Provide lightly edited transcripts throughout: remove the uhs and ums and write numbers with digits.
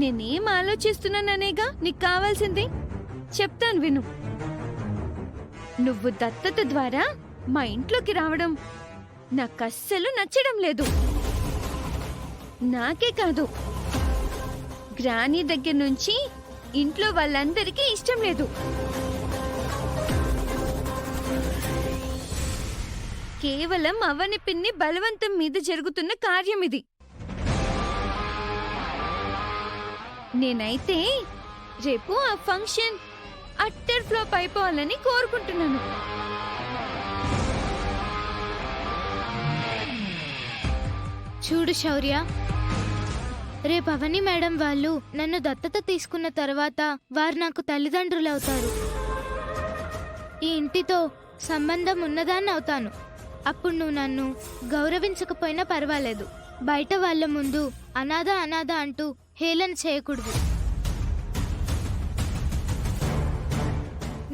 నేనేం ఆలోచిస్తున్నాననేగా నీకు కావాల్సింది. చెప్తాను విను. నువ్వు దత్తత ద్వారా మా ఇంట్లోకి రావడం నాకస్సలు నచ్చడం లేదు. నాకే కాదు, గ్రానీ దగ్గర నుంచి ఇంట్లో వాళ్ళందరికీ ఇష్టం లేదు. కేవలం అవని పిన్ని బలవంతం మీద జరుగుతున్న కార్యం ఇది. నేనైతే రేపు ఆ ఫంక్షన్ అట్టర్ ఫ్లాప్ అయిపోవాలని కోరుకుంటున్నాను. చూడు శౌర్య, రేపు అవని మేడం వాళ్ళు నన్ను దత్తత తీసుకున్న తర్వాత వారు నాకు తల్లిదండ్రులవుతారు. ఈ ఇంటితో సంబంధం ఉన్నదాన్ని అవుతాను. అప్పుడు నువ్వు నన్ను గౌరవించకపోయినా పర్వాలేదు. బయట వాళ్ళ ముందు అనాథ అనాథ అంటూ హేళన చేయకూడదు.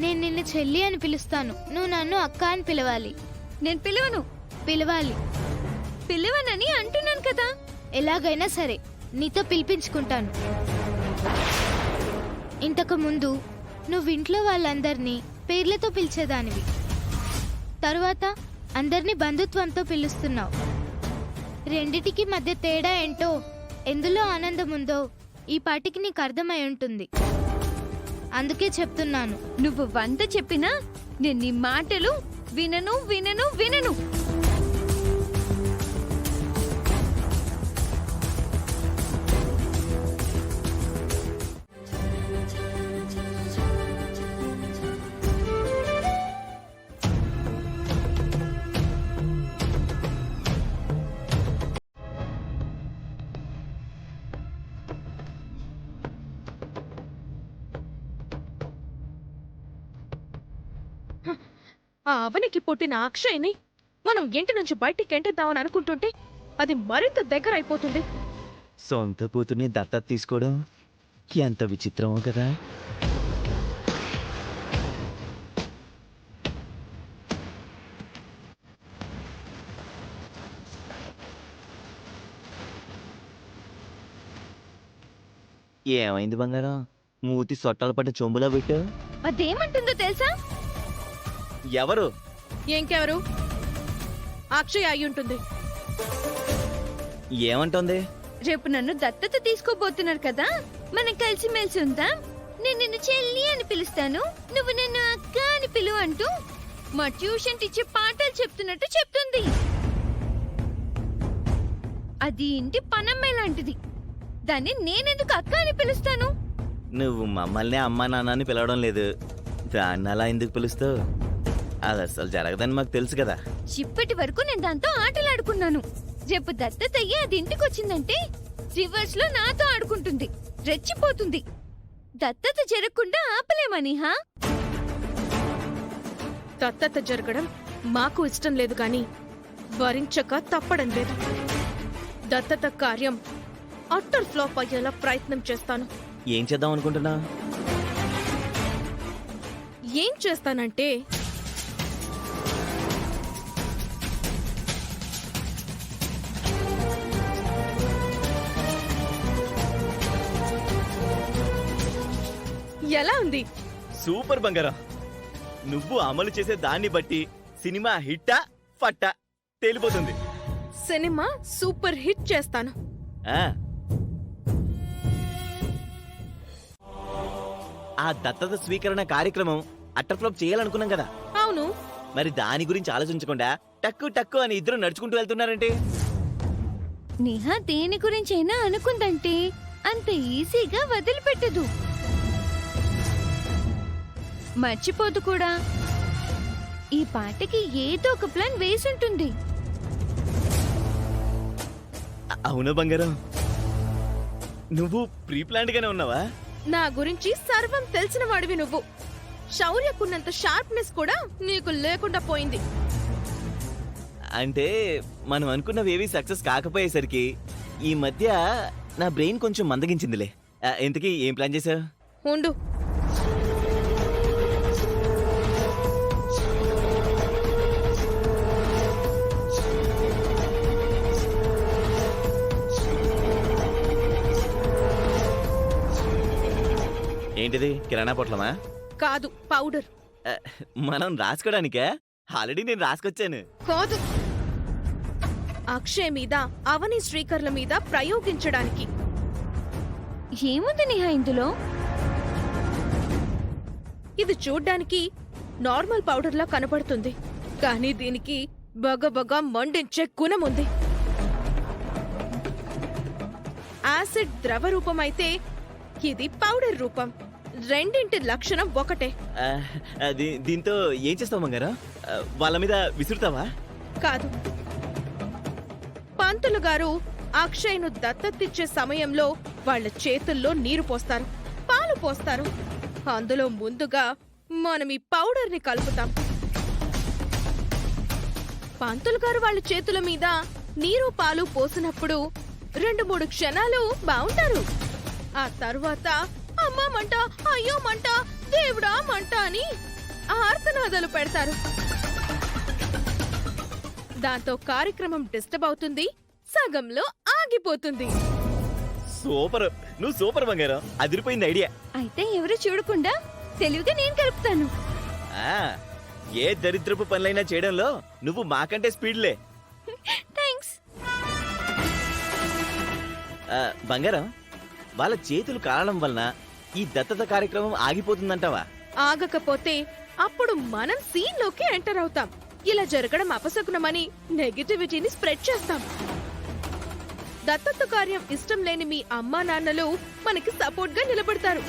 నేను నిన్ను చెల్లి అని పిలుస్తాను, నువ్వు నన్ను అక్క అని పిలవాలి. నేను పిలవను. పిలవాలి. పిలవనని అంటున్నాను కదా. ఎలాగైనా సరే నీతో పిలిపించుకుంటాను. ఇంతకు ముందు నువ్వింట్లో వాళ్ళందరినీ పేర్లతో పిలిచేదానివి. తరువాత అందరినీ బంధుత్వంతో పిలుస్తున్నావు. రెండిటికి మధ్య తేడా ఏంటో, ఎందులో ఆనందం ఉందో ఈ పాటికి నీకు అర్థమై ఉంటుంది. అందుకే చెప్తున్నాను. నువ్వు 100 చెప్పినా నేను నీ మాటలు వినను వినను వినను. ఆ అవనికి పుట్టిన అక్షయ్ని మనం ఇంటి నుంచి బయటికి ఎంటేద్దామని అనుకుంటుంటే అది మరింత దగ్గర అయిపోతుంది. సొంత కూతుర్ని దత్తత తీసుకోవడం ఎంత విచిత్రమో కదా. ఏమైంది బంగారం, మూతి సొట్టాలు పడ్డ చొంబులా పెట్టు. అదేమంటుందో తెలుసా? ఎవరు? ఇంకెవరు? అక్షయ్ అయి ఉంటుంది. ఏమంటుంది? రేపు నన్ను దత్తత తీసుకోబోతున్నారు కదా, మనం కలిసిమెలిసి ఉందాం. నేను నిన్ను చెల్లి అని పిలుస్తాను, నువ్వు నన్ను అక్క అని పిలువు అంటూ మా ట్యూషన్ టీచర్ పాఠాలు చెప్తున్నట్టు చెప్తుంది. అది ఇంటి పనమ్మాయి లాంటిది. దాన్ని నేనెందుకు అక్క అని పిలుస్తాను? నువ్వు మమ్మల్ని అమ్మా నాన్న అని పిలవడం లేదు, దాన్ని అలా ఎందుకు పిలుస్తావు? అది అసలు జరగదని మాకు తెలుసు కదా. ఇప్పటి వరకు నేను దాంతో ఆటలాడుకున్నాను. రేపు దత్తత అయ్యి అది ఇంటికి వచ్చిందంటే రివర్స్ లో నాతో ఆడుకుంటుంది, రెచ్చిపోతుంది. దత్తత జరగకుండా ఆపలేమనిహా. దత్తత జరగడం మాకు ఇష్టం లేదు కానీ భరించక తప్పడం లేదు. దత్తత కార్యం అట్టర్ ఫ్లాప్ అయ్యేలా ప్రయత్నం చేస్తాను. ఏం చేద్దాం అనుకుంటున్నా? ఏం చేస్తానంటే ఎలా ఉంది? సూపర్ బంగారం. నువ్వు అమలు చేసే దాన్ని బట్టి సినిమా హిట్టా ఫట్టా తేలిపోతుంది. సినిమా సూపర్ హిట్ చేస్తాను. ఆ దత్తత స్వీకరణ కార్యక్రమం అట్టర్ ఫ్లాప్ చేయాలనుకున్నాం కదా. అవును. మరి దాని గురించి ఆలోచించకుండా టక్కు టక్కు అని ఇద్దరు నడుచుకుంటూ వెళ్తున్నారంటే? నిహా దేని గురించైనా అనుకుందంటే అంత ఈజీగా వదిలిపెట్టదు, మర్చిపోదు కూడా. ఈ పాటకి ఏదో ఒక ప్లాన్ వేసుంటుంది. అవునా బంగారం, నువ్వు ప్రీ ప్లాన్డ్ గానే ఉన్నావా? నా గురించి సర్వం తెలిసిన వాడివి నువ్వు. శౌర్యకున్నంత షార్ప్నెస్ కూడా నీకు లేకుండా పోయింది. అంటే మనం అనుకున్నవేవి సక్సెస్ కాకపోయేసరికి ఈ మధ్య నా బ్రెయిన్ కొంచెం మందగించిందిలే. ఇంతకీ ఏం ప్లాన్ చేశావు? ఉండు. ఏంటిది కిరాణా పొట్లమా? కాదు, పౌడర్. ఆ, మనం రాసుకోవడానికా? ఆల్రెడీ నేను రాసుకొచ్చాను. కాదు, అక్షయ్ మీద, అవని శ్రీకర్ల మీద ప్రయోగించడానికి. ఏముంది నేహా ఇందులో? ఇది చూడ్డానికి నార్మల్ పౌడర్లా కనపడుతుంది, కానీ దీనికి బగబగ మండించే గుణముంది. యాసిడ్ ద్రవ రూపమైతే ఇది పౌడర్ రూపం. రెండింటి లక్షణం ఒకటే. దీంతో ఏం చేస్తావు బంగారం? వాళ్ళ మీద విసురుతావా? కాదు, పంతులు గారు అక్షయ్ను దత్తతిచ్చే సమయంలో వాళ్ళ చేతుల్లో నీరు పోస్తారు, పాలు పోస్తారు. అందులో ముందుగా మనం ఈ పౌడర్ని కలుపుతాం. పంతులు గారు వాళ్ళ చేతుల మీద నీరు పాలు పోసినప్పుడు 2-3 క్షణాలు బావుంటారు. ఆ తరువాత అమ్మా మంట, అయ్యో మంట, దేవుడా మంట అని ఆర్తనాదాలు పెడతారు. దాంతో కార్యక్రమం డిస్టర్బ్ అవుతుంది, సగంలో ఆగిపోతుంది. సూపర్, నువ్వు సూపర్ బంగారం. అదిరిపోయింది ఐడియా. అయితే ఎవరు చూడకుండా తెలివిగా నేను కలుపుతాను. ఆ, ఏ దరిద్రపు పనులైనా చేయడంలో నువ్వు మాకంటే స్పీడ్లే. థ్యాంక్స్. బంగారం, వాళ్ళ చేతులు కాలడం వలన ఈ దత్తత కార్యక్రమం ఆగిపోతుందంటావా? ఆగకపోతే అప్పుడు మనం సీన్లోకి ఎంటర్ అవుతాం. ఇలా జరగడం అపశకునమని నెగటివిటీని స్ప్రెడ్ చేస్తాం. దత్తత కార్యం ఇష్టం లేని మీ అమ్మా నాన్నలు మనకి సపోర్ట్ గా నిలబడతారు.